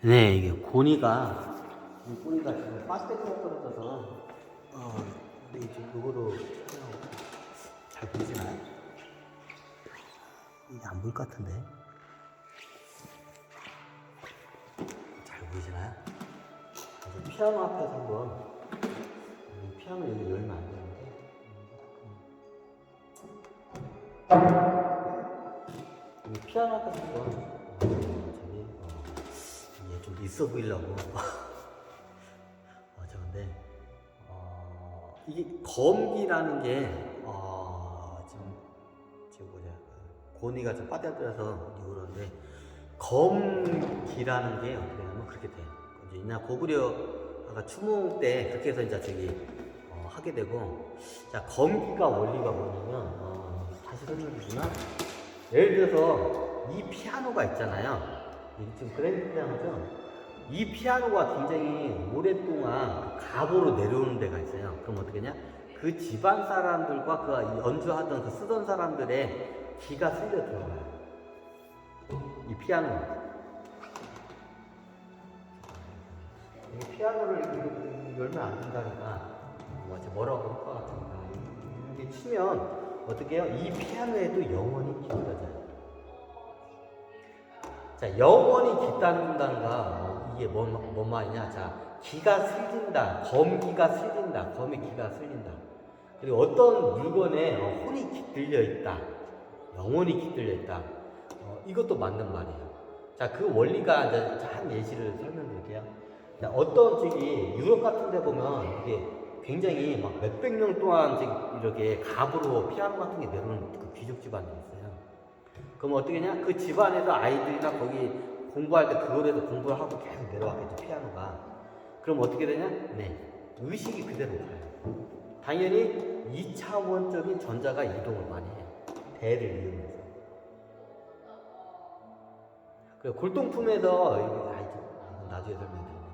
네, 이게 고니가, 이 고니가 지금 파스텔가 떨어져서, 근데 이제 이거로 잘 보이시나요? 이게 안 보일 것 같은데. 잘 보이시나요? 그래서 피아노 앞에서 한번, 피아노 여기 열면 안 되는데. 이 피아노 앞에서 한번, 이게 좀 있어 보이려고. 저건데, 이게 검기라는 게, 지금 보자. 고니가 좀 빠져들어서 그러는데, 검기라는 게 어떻게 하면 그렇게 돼요. 이제 옛날 고구려가 추몽 때 그렇게 해서 이제 하게 되고, 자, 검기가 원리가 뭐냐면, 다시 설명드리지만, 예를 들어서 이 피아노가 있잖아요. 이게 지금 그랜드 피아노죠. 이 피아노가 굉장히 오랫동안 가보로 내려오는 데가 있어요. 그럼 어떻게 하냐? 그 집안 사람들과 그 연주하던 그 쓰던 사람들의 기가 쓸려 들어가요. 이 피아노. 이 피아노를 열면 안 된다니까. 뭐라고 할 것 같으니까. 이게 치면 어떻게 해요? 이 피아노에도 영원히 기울어져요. 자, 영원히 기다린다는 거, 이게 뭔 말이냐? 자, 기가 슬린다. 검기가 슬린다. 검의 기가 슬린다. 그리고 어떤 물건에 혼이 깃들려 있다. 영원히 깃들려 있다. 이것도 맞는 말이에요. 자, 그 원리가 이제 한 예시를 설명드릴게요. 자, 어떤 유럽 같은 데 보면 이게 굉장히 막 몇백 년 동안 이렇게 갑으로 피아노 같은 게 내려오는 그 귀족 집안이 있어요. 그럼 어떻게 냐? 그 집안에서 아이들이나 거기 공부할 때 그거에서 공부를 하고 계속 내려왔겠죠, 피아노가. 그럼 어떻게 되냐? 네. 의식이 그대로 가요. 당연히 2차원적인 전자가 이동을 많이 해요. 대를 이용해서. 그 골동품에서, 나중에 설명드리네.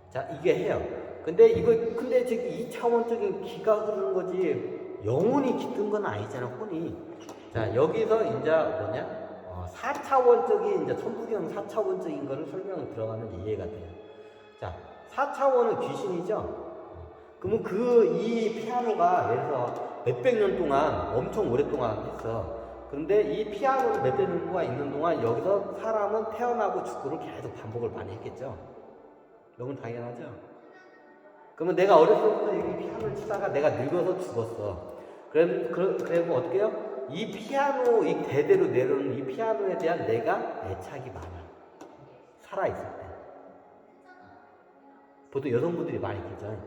자, 이게 해요. 근데 근데 2차원적인 기가 흐르는 거지, 영혼이 깃든 건 아니잖아, 혼이. 자, 여기서 이제 4차원적인, 천부경 4차원적인 거를 설명을 들어가면 이해가 돼요. 자, 4차원은 귀신이죠? 그러면 이 피아노가 예를 들어서 몇백 년 동안, 엄청 오랫동안 했어. 그런데 이 피아노를 몇백 년 동안 있는 동안 여기서 사람은 태어나고 죽고를 계속 반복을 많이 했겠죠? 너무 당연하죠? 그러면 내가 어렸을 때부터 이 피아노를 치다가 내가 늙어서 죽었어. 그리고 어떻게 해요? 이 피아노, 이 대대로 내려오는 이 피아노에 대한 내가 애착이 많아. 살아있을 때. 보통 여성분들이 많이 그러죠.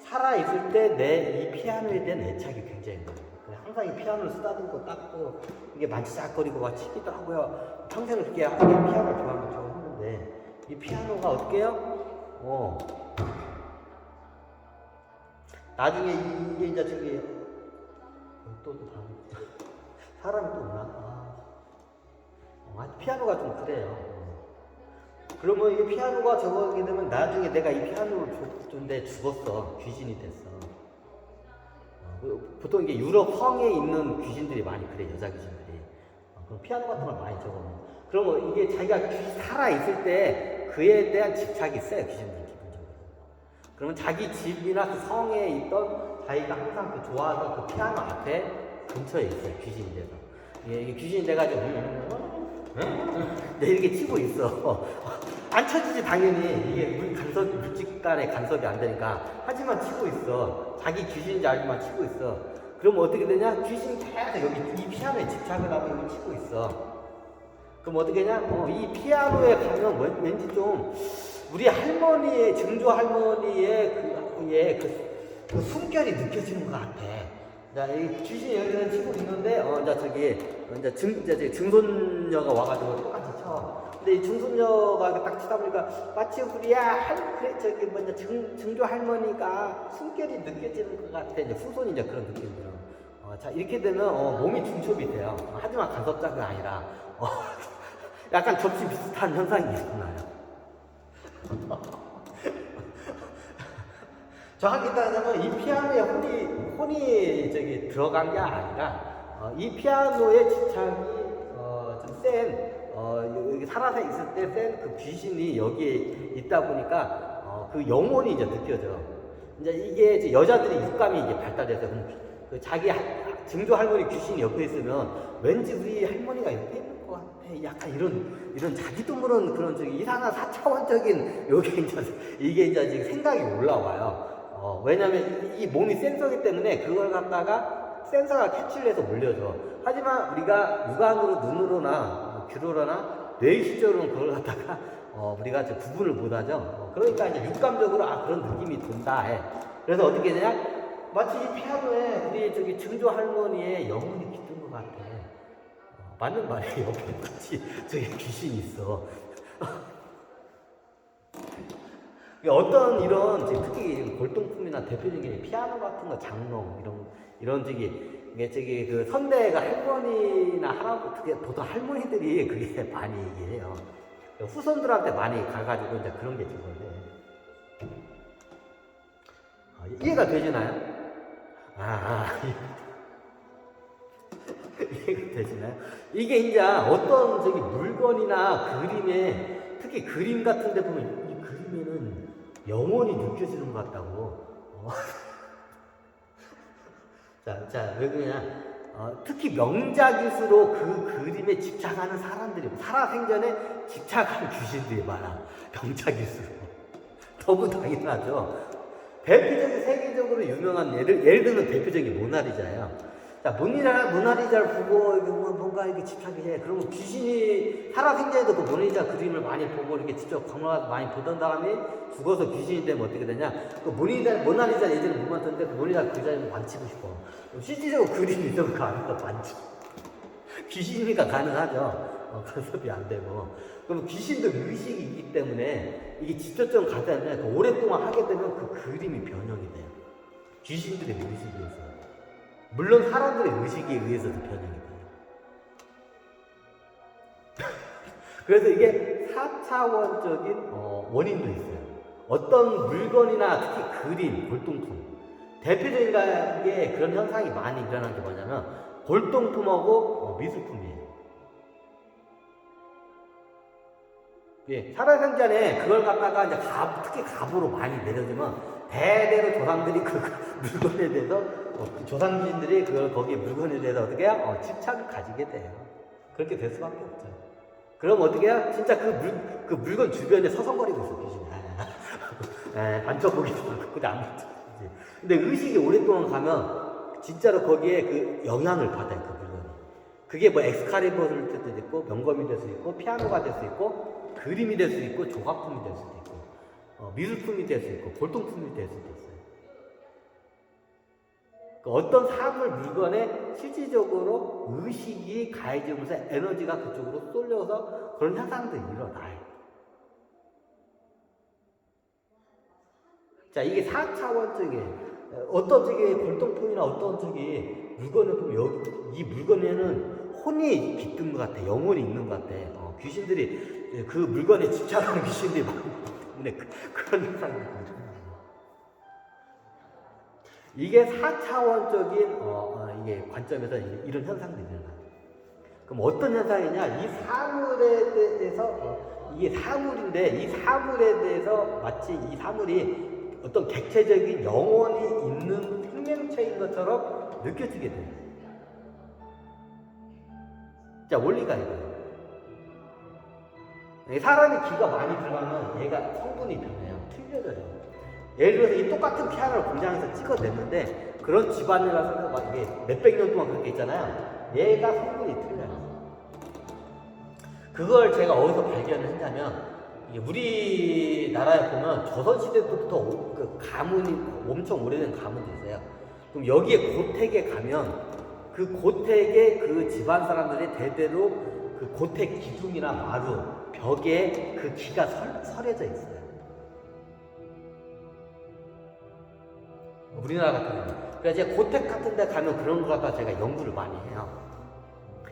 살아있을 때 이 피아노에 대한 애착이 굉장히 많아요. 항상 이 피아노를 쓰다듬고 닦고, 이게 만지작거리고 막 치기도 하고요. 평생을 그렇게 피아노를 좋아하고 했는데, 이 피아노가 어떻게 해요? 나중에 이게 이제 또 사람이 또 오나? 피아노가 좀 그래요. 그러면 이 피아노가 저거게 되면 나중에 내가 이 피아노를 줬는데 죽었어. 귀신이 됐어. 보통 이게 유럽 성에 있는 귀신들이 많이 그래, 여자 귀신들이. 그럼 피아노 같은 걸 많이 적어놓은. 그러면 이게 자기가 살아있을 때 그에 대한 집착이 있어요, 귀신들 기본적으로. 그러면 자기 집이나 그 성에 있던 자기가 항상 좋아하던 그 피아노 앞에 근처에 있어요, 귀신이 돼서. 이게 귀신이 돼가지고, 이렇게 치고 있어. 안 쳐지지, 당연히. 이게 물질 간의 간섭이 안 되니까. 하지만 치고 있어. 자기 귀신인지 알지만 치고 있어. 그럼 어떻게 되냐? 귀신이 계속 여기 이 피아노에 집착을 하고 여기 치고 있어. 그럼 어떻게 하냐? 이 피아노에 가면 왠지 좀 우리 할머니의, 증조 할머니의 그 숨결이 느껴지는 것 같아. 자, 이 귀신이 여기서 치고 있는데, 이제 증손녀가 와가지고 똑같이 쳐. 근데 이 증손녀가 딱 치다 보니까, 마치 우리야, 증조 할머니가 숨결이 느껴지는 것 같아. 이제 후손이 이제 그런 느낌이 들어. 자, 이렇게 되면, 몸이 중첩이 돼요. 하지만 간섭자가 아니라, 약간 접시 비슷한 현상이 일어나요. 정확히 따지자면 이 피아노에 혼이 들어간 게 아니라 이 피아노의 집착이 좀 센 여기 살아서 있을 때 센 그 귀신이 여기에 있다 보니까 그 영혼이 이제 느껴져. 이제 이게 이제 여자들이 육감이 이제 발달돼서 그 자기 증조 할머니 귀신이 옆에 있으면 왠지 우리 할머니가 옆에 있는 것 같아. 약간 이런 자기도 모르는 그런 저기 이상한 4차원적인 이게 이제 지금 생각이 올라와요. 왜냐면 이 몸이 센서기 때문에 그걸 갖다가 센서가 캐치를 해서 올려줘. 하지만 우리가 육안으로 눈으로나 귀로나 뇌의식적으로는 그걸 갖다가 우리가 이제 구분을 못하죠. 그러니까 이제 육감적으로 그런 느낌이 든다 해. 그래서 어떻게 되냐? 마치 이 피아노에 우리 저기 증조 할머니의 영혼이 깃든 것 같아. 맞는 말이에요. 옆에 같이 저기 귀신이 있어. 어떤 이런 특히 골동품이나 대표적인 피아노 같은 거 장롱 이런 저기 그 선대가 할머니나 할아버지 보통 할머니들이 그게 많이 얘기해요. 후손들한테 많이 가가지고 이제 그런 게 있거든요. 이해가 되시나요? 이해가 되시나요? 이게 이제 어떤 저기 물건이나 그림에 특히 그림 같은 데 보면 이 그림에는 영혼이 느껴지는 것 같다고. 자, 왜 그러냐? 특히 명작일수록 그 그림에 집착하는 사람들이, 살아생전에 집착하는 귀신들이 많아. 명작일수록. 너무 당연하죠. 대표적인 세계적으로 유명한 예를 들면 대표적인 모나리자예요. 자, 모나리자를 보고 뭔가 이렇게 집착이 해. 그러면 귀신이 살아생전에도 그 모나리자 그림을 많이 보고 이렇게 직접 관람하고 많이 보던 사람이 죽어서 귀신이 되면 어떻게 되냐? 그 모나리자 예전에 못 만졌는데 그 모나리자 그림을 만지고 싶어. 실질적으로 그림이 있으면 그 안에서 만지고. 귀신이니까 가능하죠. 간섭이 안 되고. 그럼 귀신도 의식이 있기 때문에 이게 직접적으로 가다면 오랫동안 하게 되면 그 그림이 변형이 돼요. 귀신들의 의식에 의해서. 물론 사람들의 의식에 의해서도 변형이 돼요. 그래서 이게 4차원적인 원인도 있어요. 어떤 물건이나 특히 그림, 골동품. 대표적인 게 그런 현상이 많이 일어나는 게 뭐냐면 골동품하고 미술품이에요. 예, 살아생전에 그걸 갖다가 이제 특히 갑으로 많이 내려주면 대대로 조상들이 그 물건에 대해서 조상진들이 그걸 거기 물건에 대해서 어떻게 해요? 집착을 가지게 돼요. 그렇게 될 수밖에 없죠. 그럼 어떻게 해요? 진짜 그 물건 주변에 서성거리고 있어, 귀신이. 만져보기도 하고, 근데 안 만져. 근데 의식이 오랫동안 가면 진짜로 거기에 그 영향을 받아요, 그 물건이. 그게 뭐 엑스칼리버를 될 수도 있고, 명검이 될 수 있고, 피아노가 될 수 있고, 그림이 될 수 있고, 조각품이 될 수도 있고, 미술품이 될 수 있고, 골동품이 될 수도 있어요. 어떤 사물, 물건에 실질적으로 의식이 가해지면서 에너지가 그쪽으로 쏠려서 그런 현상들이 일어나요. 자, 이게 4차원적인 어떤 저기 골동품이나 어떤 저기 물건을 보면 여기 이 물건에는 혼이 깃든 것 같아. 영혼이 있는 것 같아. 귀신들이 그 물건에 집착하는 귀신들이 많기 때문에 그런 현상이 일어나요. 이게 4차원적인 이게 관점에서 이런 현상들이 일어나요. 그럼 어떤 현상이냐? 이 사물에 대해서 이게 사물인데 이 사물에 대해서 마치 이 사물이 어떤 객체적인 영혼이 있는 생명체인 것처럼 느껴지게 돼요. 자, 원리가 이거예요. 사람이 기가 많이 들어가면 얘가 성분이 변해요. 틀려져요. 예를 들어서 이 똑같은 피아노를 공장에서 찍어냈는데 그런 집안이라서 막 이게 몇백 년 동안 그렇게 있잖아요. 얘가 성분이 틀려요. 그걸 제가 어디서 발견을 했냐면 우리나라에 보면 조선시대부터 그 가문이 엄청 오래된 가문이 있어요. 그럼 여기에 고택에 가면 그 고택에 그 집안 사람들이 대대로 그 고택 기둥이나 마루, 벽에 그 기가 설해져 있어요. 우리나라 같은 경우는. 그래서 제가 고택 같은 데 가면 그런 거 갖다 제가 연구를 많이 해요.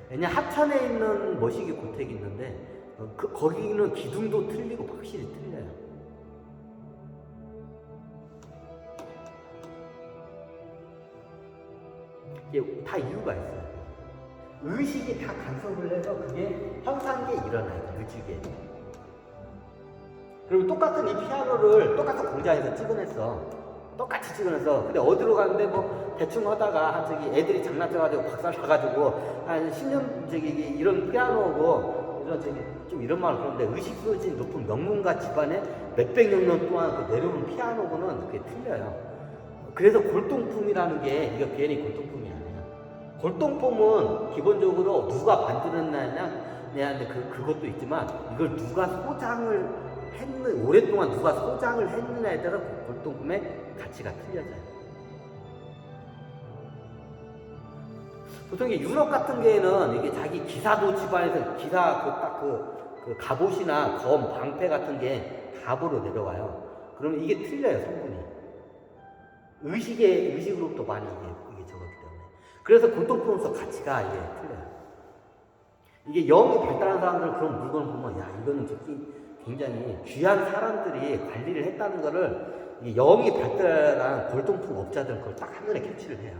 왜냐 하천에 있는 머시기 고택이 있는데 거기는 기둥도 틀리고 확실히 틀려요. 이게 다 이유가 있어요. 의식이 다 간섭을 해서 그게 현상계 일어나요. 뮤직에. 그리고 똑같은 이 피아노를 똑같은 공장에서 찍어냈어. 똑같이 찍어내서. 근데 어디로 가는데 뭐 대충 하다가 한 저기 애들이 장난쳐가지고 박살나가지고 한 10년 저기 이런 피아노고 이런 저기 좀 이런 말을 그러는데 의식 소진 높은 명문가 집안에 몇백여 년 동안 그 내려온 피아노고는 그게 틀려요. 그래서 골동품이라는 게 이거 괜히 골동품이 아니에요. 골동품은 기본적으로 누가 만들었느냐 그것도 있지만 이걸 누가 소장을 오랫동안 누가 소장을 했느냐에 따라 골동품의 가치가 틀려져요. 보통 이게 유럽 같은 경우에는 이게 자기 기사도 집안에서 기사 그 갑옷이나 검, 방패 같은 게 갑으로 내려와요. 그러면 이게 틀려요, 성분이. 의식으로부터 많이 이게 적었기 때문에. 그래서 골동품으로서 가치가 이게 틀려요. 이게 영이 발달한 사람들은 그런 물건을 보면, 야, 이거는 굉장히 귀한 사람들이 관리를 했다는 거를 영이 발달한 골동품 업자들은 그걸 딱 한눈에 캐치를 해요.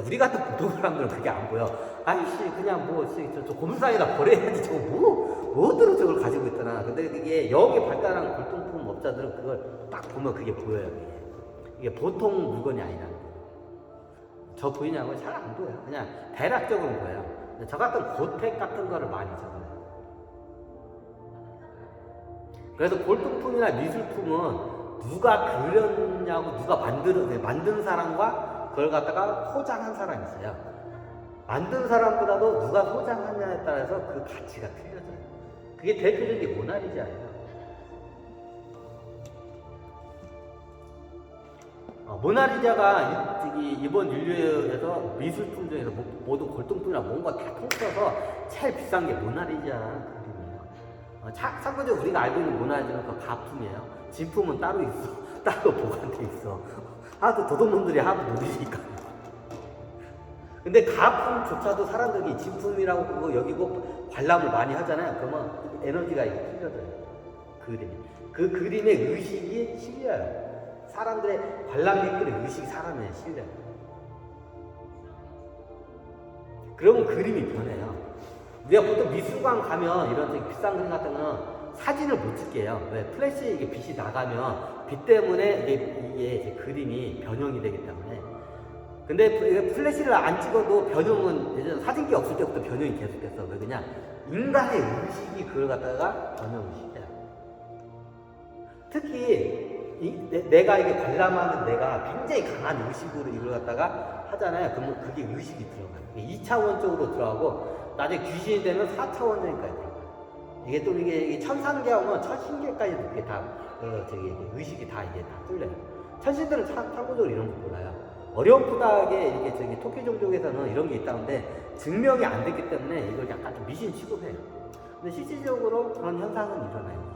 우리 같은 보통 사람들은 그게 안 보여. 아이씨, 그냥 뭐, 저 고물상에다 버려야지. 저거 뭐들어 저걸 가지고 있더나. 근데 그게 영이 발달한 골동품 업자들은 그걸 딱 보면 그게 보여요. 이게 보통 물건이 아니라는 거예요. 저 보이냐고 잘 안 보여요. 그냥 대략적으로 보여요. 저 같은 고택 같은 거를 많이 적어요. 그래서 골동품이나 미술품은 누가 그렸냐고 누가 만든 사람과 그걸 갖다가 소장한 사람이 있어요. 만든 사람보다도 누가 소장하냐에 따라서 그 가치가 틀려져요. 그게 대표적인 게 모나리자예요. 모나리자가 이번 인류에서 미술품 중에서 모든 골동품이나 뭔가 다 통틀어서 제일 비싼 게 모나리자라는 그림이에요. 참고적으로 우리가 알고 있는 모나리자는 그 가품이에요. 진품은 따로 있어. 따로 보관돼 있어. 하도 도둑놈들이 하도 노리니까. 근데 가품조차도 사람들이 진품이라고 그거 여기고 관람을 많이 하잖아요. 그러면 에너지가 이게 틀려져요. 그림이. 그 그림의 의식이 실려요. 사람들의 관람객들의 의식이 사람에 실려요. 그러면 그림이 변해요. 우리가 보통 미술관 가면 이런 되게 비싼 그림 같은 거는 사진을 못 찍게요. 왜? 플래시 이게 빛이 나가면 빛 때문에 이게 이제 그림이 변형이 되기 때문에. 근데 플래시를 안 찍어도 변형은 예전에 사진기 없을 때부터 변형이 계속됐어. 왜 그냥 인간의 의식이 그걸 갖다가 변형을 시켜요. 특히 내가 이게 관람하는 내가 굉장히 강한 의식으로 이걸 갖다가 하잖아요. 그러면 그게 의식이 들어가요. 2차원적으로 들어가고 나중에 귀신이 되면 4차원적인까지 들어가요. 이게 또 이게 천상계 하면 천신계까지도 그게 다 의식이 다 이게 다 뚫려요. 천신들은 참고적으로 이런 거 몰라요. 어렴풋하게 이게 토끼 종족에서는 이런 게 있다는데 증명이 안 됐기 때문에 이걸 약간 좀 미신 취급해요. 근데 실질적으로 그런 현상은 일어나요.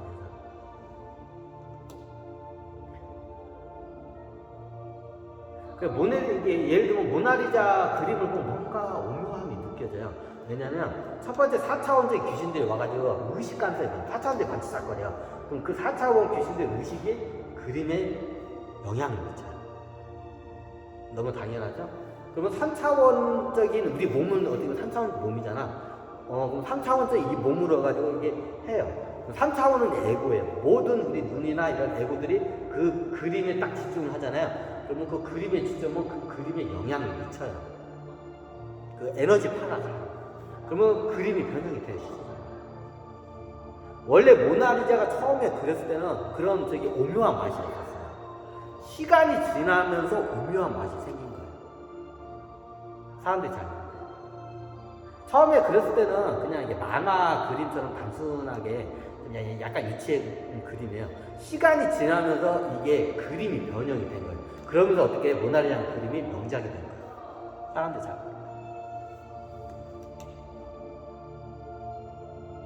예를 들면 모나리자 그림을 보면 뭔가 오묘함이 느껴져요. 왜냐면 첫 번째 4차원적 귀신들이 와가지고 의식 간섭이 4차원들이 반짝거려. 그럼 그 4차원 귀신들의 의식이 그림에 영향을 미쳐요. 너무 당연하죠? 그러면 3차원적인 우리 몸은 어떻게 3차원 몸이잖아. 그럼 3차원적 이 몸으로 가지고 이게 해요. 3차원은 에고예요. 모든 우리 눈이나 이런 에고들이 그 그림에 딱 집중을 하잖아요. 그러면 그 그림의 지점은 그 그림에 영향을 미쳐요. 그 에너지 파라가. 그러면 그림이 변형이 돼요. 원래 모나리자가 처음에 그렸을 때는 그런 오묘한 맛이 있었어요. 시간이 지나면서 오묘한 맛이 생긴 거예요. 사람들이 잘 모르는 거예요. 처음에 그렸을 때는 그냥 이게 만화 그림처럼 단순하게 그냥 약간 유치한 그림이에요. 시간이 지나면서 이게 그림이 변형이 된 거예요. 그러면서 어떻게 모나리자 그림이 명작이 된 거예요. 사람들이 잘 모르는 거예요.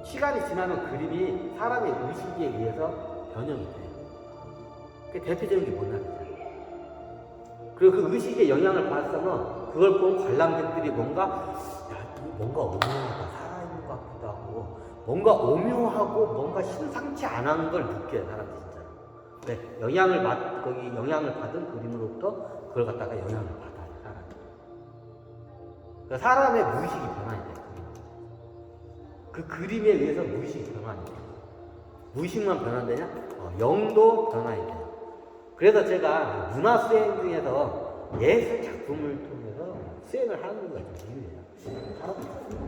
시간이 지나면 그림이 사람의 의식에 의해서 변형이 돼요. 그게 대표적인 게 모나리자예요. 그리고 그 의식에 영향을 받았으면 그걸 본 관람객들이 뭔가 오묘하다, 살아있는 것 같기도 하고 뭔가 오묘하고 뭔가 심상치 않은 걸 느껴요. 사람들이 진짜. 네, 영향을 받은 그림으로부터 그걸 갖다가 영향을 받아요. 사람이. 그러니까 사람의 무의식이 변화해 돼요. 그 그림에 의해서 무의식이 변화해요. 무의식만 변화되냐? 영도 변화해요. 그래서 제가 문화 수행 중에서 예술 작품을 통해서 수행을 하는 거가 좀 중요해요.